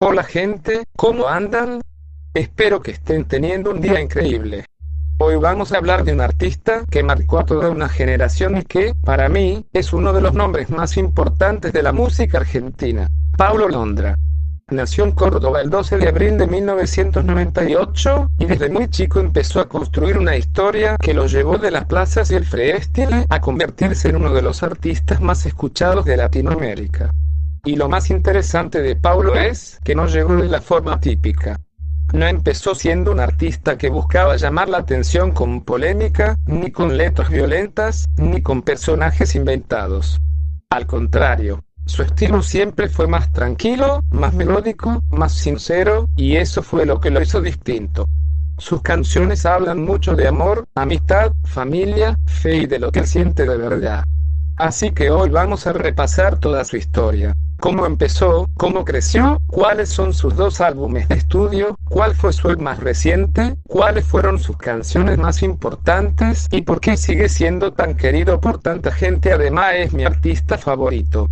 Hola gente, ¿cómo andan? Espero que estén teniendo un día increíble. Hoy vamos a hablar de un artista que marcó a toda una generación y que, para mí, es uno de los nombres más importantes de la música argentina, Paulo Londra. Nació en Córdoba el 12 de abril de 1998 y desde muy chico empezó a construir una historia que lo llevó de las plazas y el freestyle a convertirse en uno de los artistas más escuchados de Latinoamérica. Y lo más interesante de Paulo es que no llegó de la forma típica. No empezó siendo un artista que buscaba llamar la atención con polémica, ni con letras violentas, ni con personajes inventados. Al contrario, su estilo siempre fue más tranquilo, más melódico, más sincero, y eso fue lo que lo hizo distinto. Sus canciones hablan mucho de amor, amistad, familia, fe y de lo que él siente de verdad. Así que hoy vamos a repasar toda su historia. Cómo empezó, cómo creció, cuáles son sus dos álbumes de estudio, cuál fue su más reciente, cuáles fueron sus canciones más importantes y por qué sigue siendo tan querido por tanta gente. Además es mi artista favorito.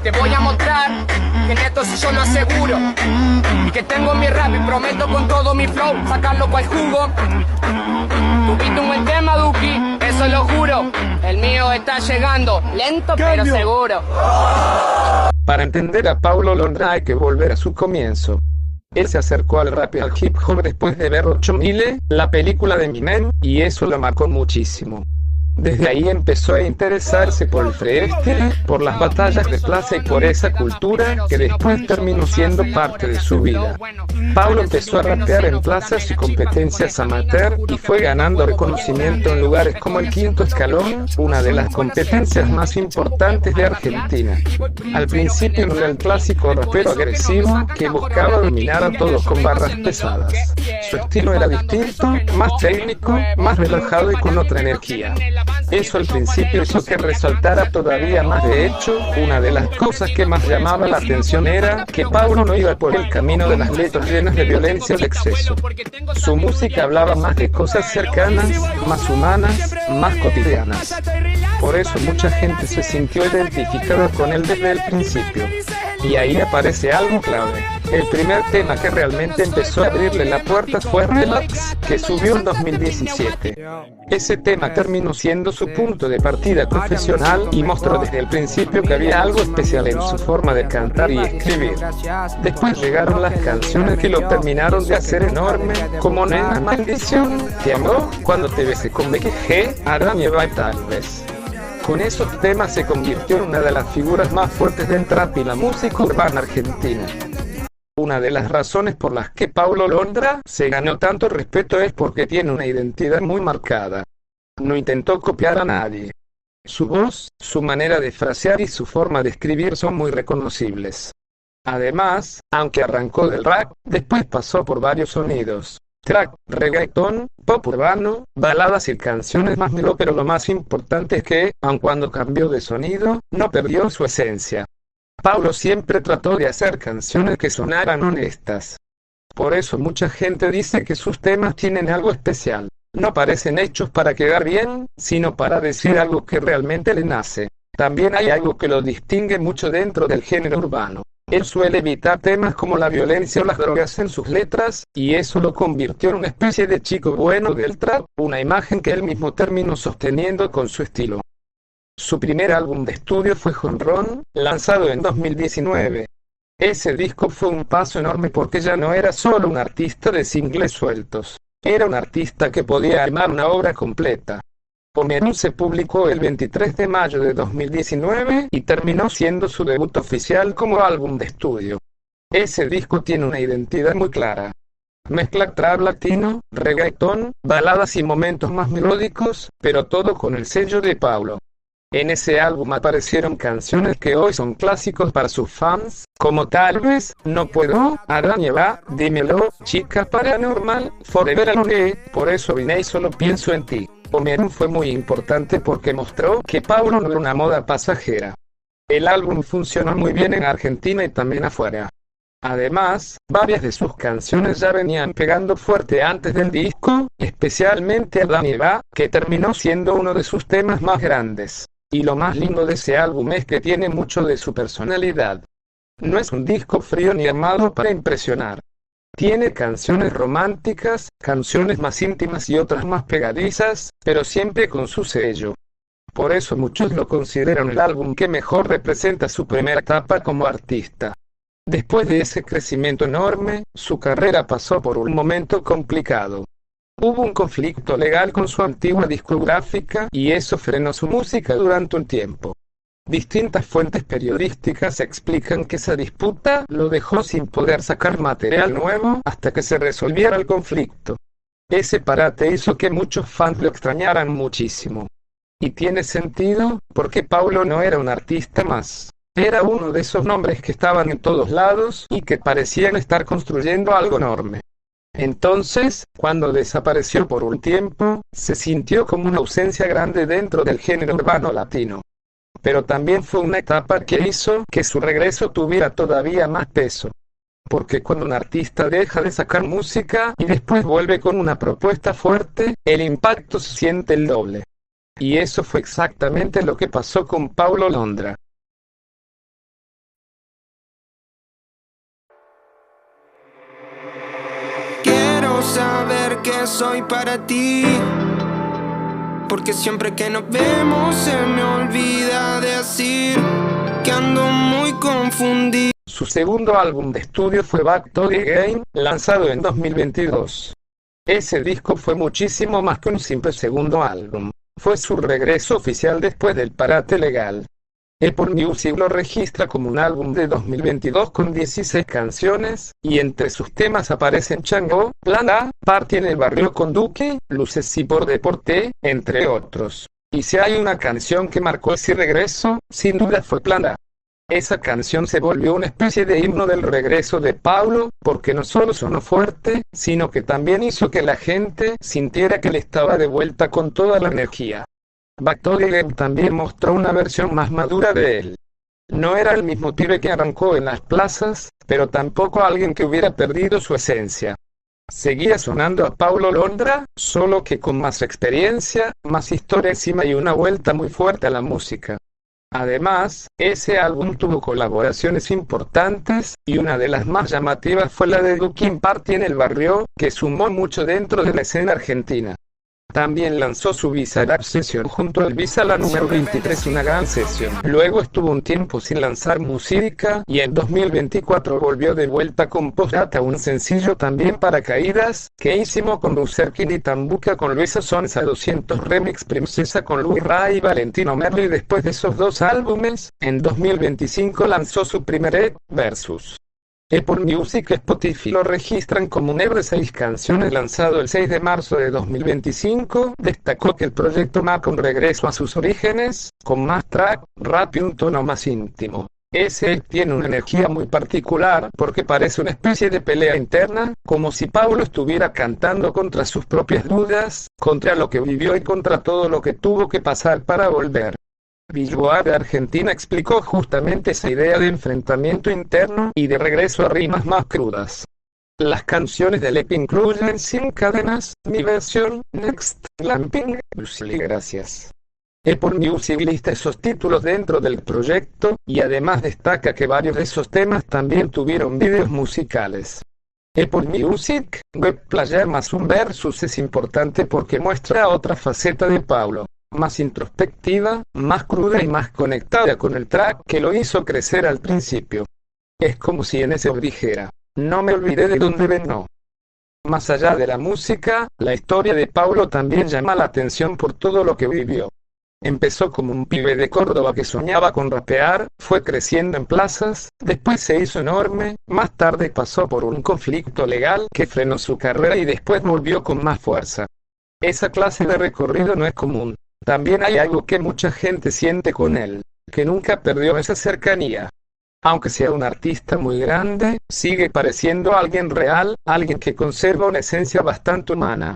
Te voy a mostrar que en esto sí yo lo aseguro, y que tengo mi rap y prometo con todo mi flow sacarlo cual jugo. Tuviste un buen tema, Duki, eso lo juro. El mío está llegando, lento pero seguro. Para entender a Paulo Londra hay que volver a su comienzo. Él se acercó al rap y al hip hop después de ver 8000, la película de Eminem, y eso lo marcó muchísimo. Desde ahí empezó a interesarse por el freestyle, por las batallas de plaza y por esa cultura que después terminó siendo parte de su vida. Paulo empezó a rapear en plazas y competencias amateur y fue ganando reconocimiento en lugares como el Quinto Escalón, una de las competencias más importantes de Argentina. Al principio no era el clásico rapero agresivo que buscaba dominar a todos con barras pesadas. Su estilo era distinto, más técnico, más relajado y con otra energía. Eso al principio hizo que resaltara todavía más. De hecho, una de las cosas que más llamaba la atención era que Paulo no iba por el camino de las letras llenas de violencia o de exceso. Su música hablaba más de cosas cercanas, más humanas, más cotidianas. Por eso mucha gente se sintió identificada con él desde el principio. Y ahí aparece algo clave. El primer tema que realmente empezó a abrirle la puerta fue Relax, que subió en 2017. Ese tema terminó siendo su punto de partida profesional y mostró desde el principio que había algo especial en su forma de cantar y escribir. Después llegaron las canciones que lo terminaron de hacer enorme, como Nena Maldición, Te Amo, Cuando Te Besé con Becky G, Araña va y Tal Vez. Con esos temas se convirtió en una de las figuras más fuertes del trap y la música urbana argentina. Una de las razones por las que Paulo Londra se ganó tanto respeto es porque tiene una identidad muy marcada. No intentó copiar a nadie. Su voz, su manera de frasear y su forma de escribir son muy reconocibles. Además, aunque arrancó del rap, después pasó por varios sonidos. Trap, reggaetón, pop urbano, baladas y canciones más melódicas, pero lo más importante es que, aun cuando cambió de sonido, no perdió su esencia. Paulo siempre trató de hacer canciones que sonaran honestas. Por eso mucha gente dice que sus temas tienen algo especial. No parecen hechos para quedar bien, sino para decir algo que realmente le nace. También hay algo que lo distingue mucho dentro del género urbano. Él suele evitar temas como la violencia o las drogas en sus letras, y eso lo convirtió en una especie de chico bueno del trap, una imagen que él mismo terminó sosteniendo con su estilo. Su primer álbum de estudio fue Jonrón, lanzado en 2019. Ese disco fue un paso enorme porque ya no era solo un artista de singles sueltos, era un artista que podía armar una obra completa. Pomerú se publicó el 23 de mayo de 2019 y terminó siendo su debut oficial como álbum de estudio. Ese disco tiene una identidad muy clara. Mezcla trap latino, reggaetón, baladas y momentos más melódicos, pero todo con el sello de Paulo. En ese álbum aparecieron canciones que hoy son clásicos para sus fans, como Tal Vez, No Puedo, Araña Va, Dímelo, Chica Paranormal, Forever Alone, Por Eso Vine y Solo Pienso en Ti. Pomerú fue muy importante porque mostró que Paulo no era una moda pasajera. El álbum funcionó muy bien en Argentina y también afuera. Además, varias de sus canciones ya venían pegando fuerte antes del disco, especialmente Araña Va, que terminó siendo uno de sus temas más grandes. Y lo más lindo de ese álbum es que tiene mucho de su personalidad. No es un disco frío ni armado para impresionar. Tiene canciones románticas, canciones más íntimas y otras más pegadizas, pero siempre con su sello. Por eso muchos lo consideran el álbum que mejor representa su primera etapa como artista. Después de ese crecimiento enorme, su carrera pasó por un momento complicado. Hubo un conflicto legal con su antigua discográfica y eso frenó su música durante un tiempo. Distintas fuentes periodísticas explican que esa disputa lo dejó sin poder sacar material nuevo hasta que se resolviera el conflicto. Ese parate hizo que muchos fans lo extrañaran muchísimo. Y tiene sentido, porque Paulo no era un artista más. Era uno de esos nombres que estaban en todos lados y que parecían estar construyendo algo enorme. Entonces, cuando desapareció por un tiempo, se sintió como una ausencia grande dentro del género urbano latino. Pero también fue una etapa que hizo que su regreso tuviera todavía más peso. Porque cuando un artista deja de sacar música y después vuelve con una propuesta fuerte, el impacto se siente el doble. Y eso fue exactamente lo que pasó con Paulo Londra. Quiero saber qué soy para ti, porque siempre que nos vemos se me olvida decir que ando muy confundido. Su segundo álbum de estudio fue Back to the Game, lanzado en 2022. Ese disco fue muchísimo más que un simple segundo álbum. Fue su regreso oficial después del parate legal. Apple Music lo registra como un álbum de 2022 con 16 canciones, y entre sus temas aparecen Chango, Plan A, Party en el barrio con Duque, Luces y por Deporte, entre otros. Y si hay una canción que marcó ese regreso, sin duda fue Plan A. Esa canción se volvió una especie de himno del regreso de Paulo, porque no solo sonó fuerte, sino que también hizo que la gente sintiera que él estaba de vuelta con toda la energía. Back to the Game también mostró una versión más madura de él. No era el mismo pibe que arrancó en las plazas, pero tampoco alguien que hubiera perdido su esencia. Seguía sonando a Paulo Londra, solo que con más experiencia, más historia encima y una vuelta muy fuerte a la música. Además, ese álbum tuvo colaboraciones importantes, y una de las más llamativas fue la de Duque Party en el barrio, que sumó mucho dentro de la escena argentina. También lanzó su Bizarrap Session junto al Bizarrap la número 23, una gran sesión. Luego estuvo un tiempo sin lanzar música, y en 2024 volvió de vuelta con Postdata, un sencillo también paracaídas, que hicimos con Ruserkin y Tambuca con Luisa Sonza 200 Remix Princesa con Luis Ray y Valentino Merlo, y después de esos dos álbumes, en 2025 lanzó su primer EP, Versus. Apple Music y Spotify lo registran como un EP de 6 canciones lanzado el 6 de marzo de 2025. Destacó que el proyecto marca un regreso a sus orígenes, con más track, rap y un tono más íntimo. Ese EP tiene una energía muy particular porque parece una especie de pelea interna, como si Paulo estuviera cantando contra sus propias dudas, contra lo que vivió y contra todo lo que tuvo que pasar para volver. Billboard de Argentina explicó justamente esa idea de enfrentamiento interno y de regreso a rimas más crudas. Las canciones del EP incluyen Sin Cadenas, Mi Versión, Next, Glamping, Bruce Lee, gracias. Apple Music lista esos títulos dentro del proyecto, y además destaca que varios de esos temas también tuvieron videos musicales. Apple Music, Web Player más un Versus es importante porque muestra otra faceta de Paulo. Más introspectiva, más cruda y más conectada con el track que lo hizo crecer al principio. Es como si en ese dijera, no me olvidé de dónde vengo. Más allá de la música, la historia de Paulo también llama la atención por todo lo que vivió. Empezó como un pibe de Córdoba que soñaba con rapear, fue creciendo en plazas, después se hizo enorme, más tarde pasó por un conflicto legal que frenó su carrera y después volvió con más fuerza. Esa clase de recorrido no es común. También hay algo que mucha gente siente con él, que nunca perdió esa cercanía. Aunque sea un artista muy grande, sigue pareciendo alguien real, alguien que conserva una esencia bastante humana.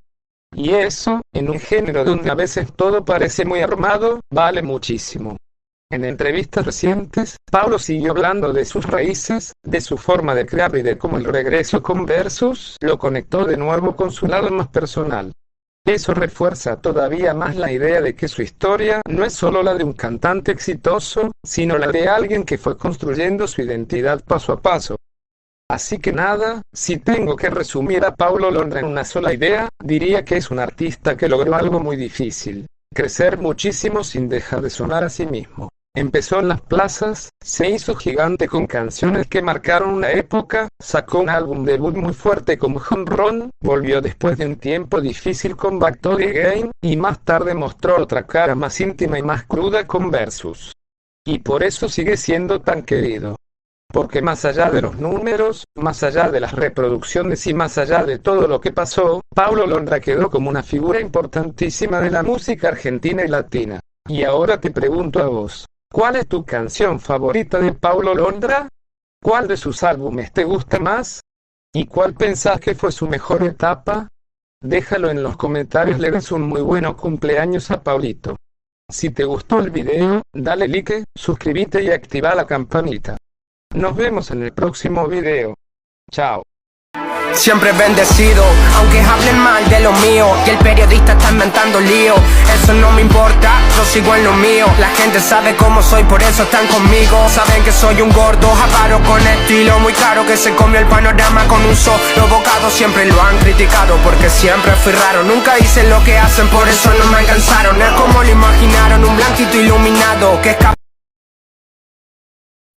Y eso, en un género donde a veces todo parece muy armado, vale muchísimo. En entrevistas recientes, Paulo siguió hablando de sus raíces, de su forma de crear y de cómo el regreso con Versus lo conectó de nuevo con su lado más personal. Eso refuerza todavía más la idea de que su historia no es solo la de un cantante exitoso, sino la de alguien que fue construyendo su identidad paso a paso. Así que nada, si tengo que resumir a Paulo Londra en una sola idea, diría que es un artista que logró algo muy difícil: crecer muchísimo sin dejar de sonar a sí mismo. Empezó en las plazas, se hizo gigante con canciones que marcaron una época, sacó un álbum debut muy fuerte como Home Run, volvió después de un tiempo difícil con Back to the Game, y más tarde mostró otra cara más íntima y más cruda con Versus. Y por eso sigue siendo tan querido. Porque más allá de los números, más allá de las reproducciones y más allá de todo lo que pasó, Paulo Londra quedó como una figura importantísima de la música argentina y latina. Y ahora te pregunto a vos, ¿cuál es tu canción favorita de Paulo Londra? ¿Cuál de sus álbumes te gusta más? ¿Y cuál pensás que fue su mejor etapa? Déjalo en los comentarios. Le des un muy buen cumpleaños a Paulito. Si te gustó el video, dale like, suscríbete y activa la campanita. Nos vemos en el próximo video. Chao. Siempre bendecido, aunque hablen mal de lo mío y el periodista está inventando lío. Eso no me importa, yo sigo en lo mío. La gente sabe cómo soy, por eso están conmigo. Saben que soy un gordo, avaro con estilo muy caro, que se comió el panorama con un solo bocado. Siempre lo han criticado porque siempre fui raro. Nunca hice lo que hacen, por eso no me alcanzaron. Es como lo imaginaron, un blanquito iluminado que escapa.